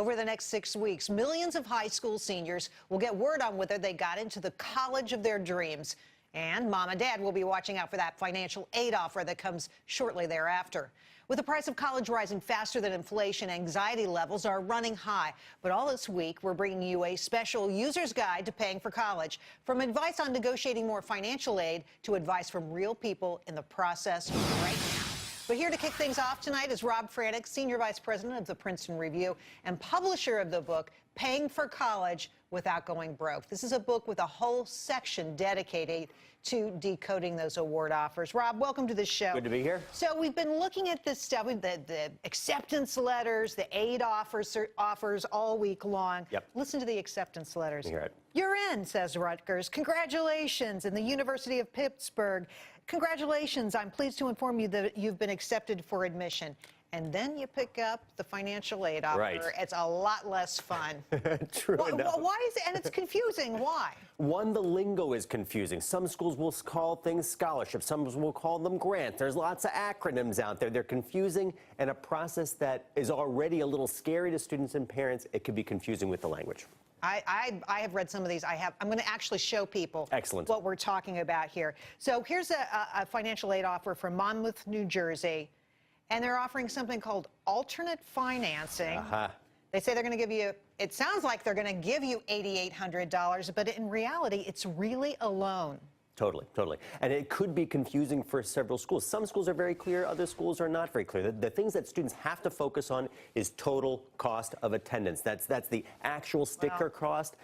Over the next 6 weeks, millions of high school seniors will get word on whether they got into the college of their dreams. And mom and dad will be watching out for that financial aid offer that comes shortly thereafter. With the price of college rising faster than inflation, anxiety levels are running high. But all this week, we're bringing you a special user's guide to paying for college. From advice on negotiating more financial aid to advice from real people in the process right now. But here to kick things off tonight is Rob Franek, Senior Vice President of the Princeton Review and publisher of the book, Paying for College Without Going Broke. This is a book with a whole section dedicated to decoding those award offers. Rob, welcome to the show. Good to be here. So we've been looking at this stuff, the acceptance letters, the aid offers all week long. Yep. Listen to the acceptance letters. Hear it. You're in, says Rutgers. Congratulations. In the University of Pittsburgh. Congratulations. I'm pleased to inform you that you've been accepted for admission. And then you pick up the financial aid offer. Right. It's a lot less fun. True enough. Why is it? And it's confusing. Why? One, the lingo is confusing. Some schools will call things scholarships. Some will call them grants. There's lots of acronyms out there. They're confusing, and a process that is already a little scary to students and parents, it could be confusing with the language. I have read some of these. I'm going to actually show people Excellent. What we're talking about here. So here's a financial aid offer from Monmouth, New Jersey. And they're offering something called alternate financing. They say they're going to give you, it sounds like they're going to give you $8,800, but in reality, it's really a loan. Totally, totally. And it could be confusing for several schools. Some schools are very clear, other schools are not very clear. The things that students have to focus on is total cost of attendance. That's the actual sticker cost.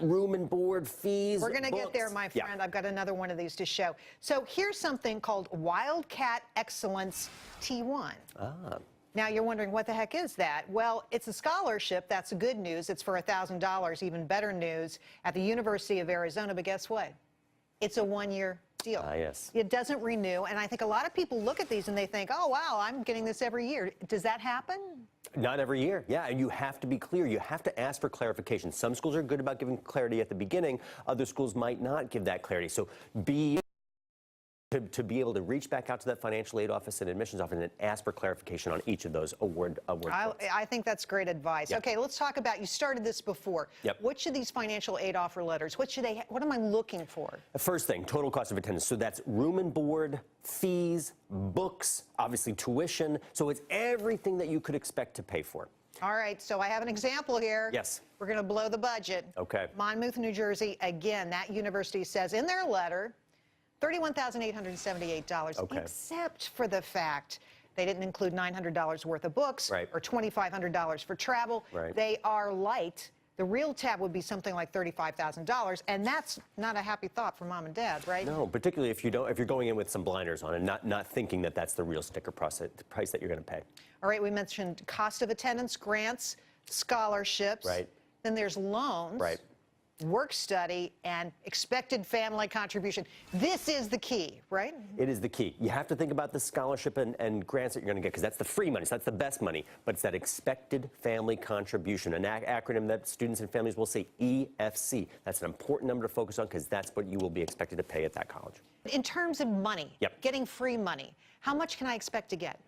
Room and board, fees, We're going to books. get there, my friend. Yeah. I've got another one of these to show. So here's something called Wildcat Excellence T1. Now you're wondering, what the heck is that? Well, it's a scholarship. That's good news. It's for $1,000. Even better news at the University of Arizona. But guess what? It's a one-year deal. Yes. It doesn't renew. And I think a lot of people look at these and they think, oh, wow, I'm getting this every year. Does that happen? Not every year, yeah, and you have to be clear. You have to ask for clarification. Some schools are good about giving clarity at the beginning. Other schools might not give that clarity. So to be able to reach back out to that financial aid office and admissions office and ask for clarification on each of those award I think that's great advice. Yep. Okay, let's talk about, you started this before. Yep. What should these financial aid offer letters, what am I looking for? The first thing, total cost of attendance. So that's room and board, fees, books, obviously tuition. So it's everything that you could expect to pay for. All right, so I have an example here. Yes. We're going to blow the budget. Okay. Monmouth, New Jersey, again, that university says in their letter, $31,878, Okay. except for the fact they didn't include $900 worth of books Right. or $2,500 for travel. Right. They are light. The real tab would be something like $35,000, and that's not a happy thought for mom and dad, right? No, particularly if you're going in with some blinders on and not thinking that that's the real sticker price that you're going to pay. All right, we mentioned cost of attendance, grants, scholarships. Right. Then there's loans. Right. Work study, and expected family contribution. This is the key, right? It is the key. You have to think about the scholarship and grants that you're going to get, because that's the free money, so that's the best money, but it's that expected family contribution, an acronym that students and families will say EFC. That's an important number to focus on, because that's what you will be expected to pay at that college. In terms of money, Yep. getting free money, how much can I expect to get?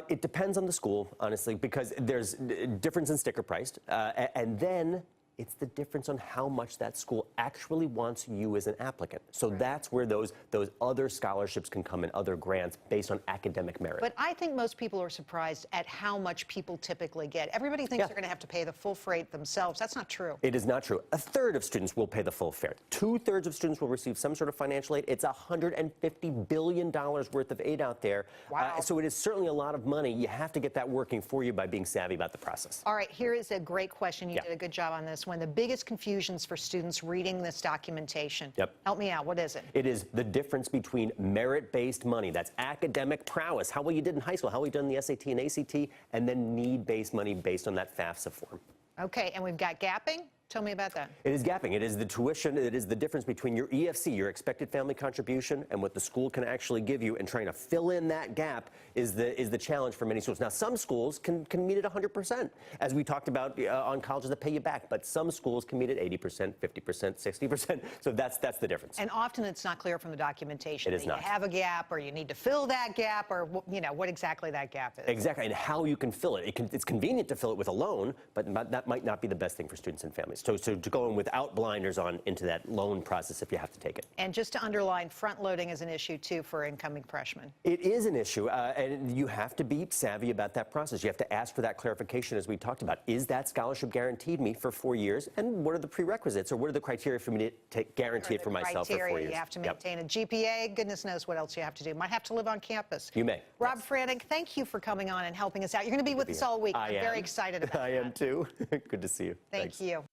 It depends on the school, honestly, because there's a difference in sticker price, and then it's the difference on how much that school actually wants you as an applicant. So that's where those other scholarships can come in, other grants based on academic merit. But I think most people are surprised at how much people typically get. Everybody thinks they're going to have to pay the full freight themselves. That's not true. It is not true. A third of students will pay the full fare. 2/3 of students will receive some sort of financial aid. It's $150 billion worth of aid out there. Wow. So it is certainly a lot of money. You have to get that working for you by being savvy about the process. All right, here is a great question. You did a good job on this one. The biggest confusions for students reading this documentation. Yep. Help me out. What is it? It is the difference between merit-based money, that's academic prowess, how well you did in high school, how well you did in the SAT and ACT, and then need-based money based on that FAFSA form. Okay, and we've got gapping, Tell me about that. It is gapping. It is the tuition. It is the difference between your EFC, your expected family contribution, and what the school can actually give you. And trying to fill in that gap is the challenge for many schools. Now, some schools can meet it 100%, as we talked about on colleges that pay you back. But some schools can meet it 80%, 50%, 60%. So that's the difference. And often it's not clear from the documentation It is that you have a gap, or you need to fill that gap, or what exactly that gap is. Exactly, and how you can fill it. It's convenient to fill it with a loan, but that might not be the best thing for students and families. So to go in without blinders on into that loan process if you have to take it. And just to underline, front-loading is an issue, too, for incoming freshmen. It is an issue, and you have to be savvy about that process. You have to ask for that clarification, as we talked about. Is that scholarship guaranteed me for 4 years? And what are the prerequisites, or what are the criteria for me to guarantee it for myself for 4 years? You have to maintain a GPA. Goodness knows what else you have to do. Might have to live on campus. You may. Rob Franek, thank you for coming on and helping us out. You're going to be with us all week. I'm very excited about that. I am, too. Good to see you. Thank you.